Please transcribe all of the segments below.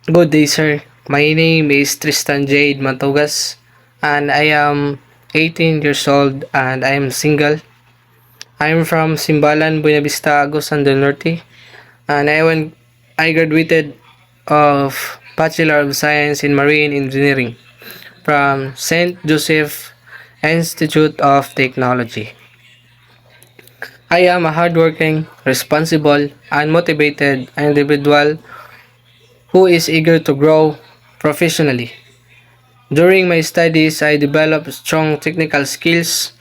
Good day, sir. My name is Tristan Jade Matogas, and I am 18 years old and I am single. I am from Simbalan, Buena Vista, Agusan del Norte, and I graduated of Bachelor of Science in Marine Engineering from St. Joseph Institute of Technology. I am a hardworking, responsible, and motivated individual who is eager to grow professionally. During my studies, I developed strong technical skills,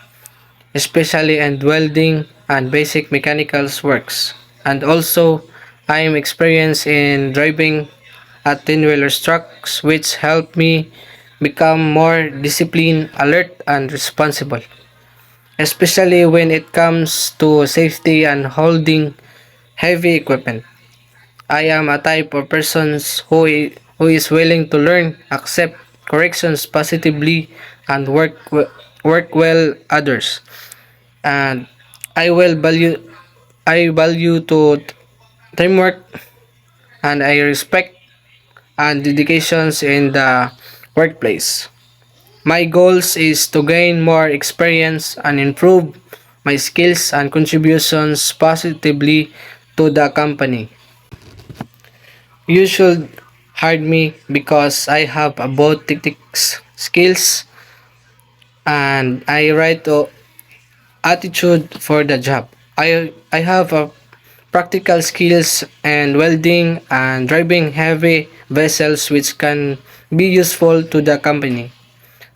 especially in welding and basic mechanical works. And also, I am experienced in driving at 10-wheeler trucks, which helped me become more disciplined, alert, and responsible, especially when it comes to safety and holding heavy equipment. I am a type of person who is willing to learn, accept corrections positively, and work well others. And I will value I value to teamwork, and I respect and dedications in the workplace. My goals is to gain more experience and improve my skills and contributions positively to the company. You should hire me because I have both techniques skills and I write to attitude for the job. I have a practical skills and welding and driving heavy vessels which can be useful to the company.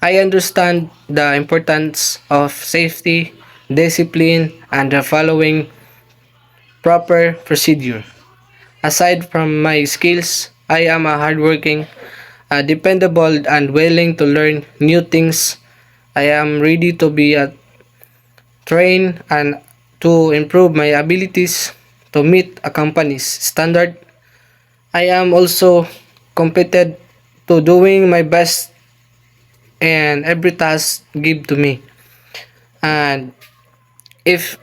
I understand the importance of safety, discipline, and the following proper procedure. Aside from my skills, I am a hardworking, dependable, and willing to learn new things. I am ready to be trained and to improve my abilities to meet a company's standard. I am also committed to doing my best in every task give to me. And if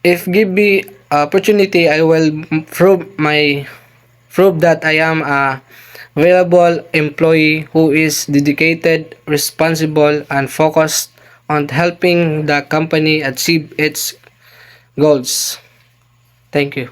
if give me opportunity, I will prove that I am a valuable employee who is dedicated, responsible, and focused on helping the company achieve its goals. Thank you.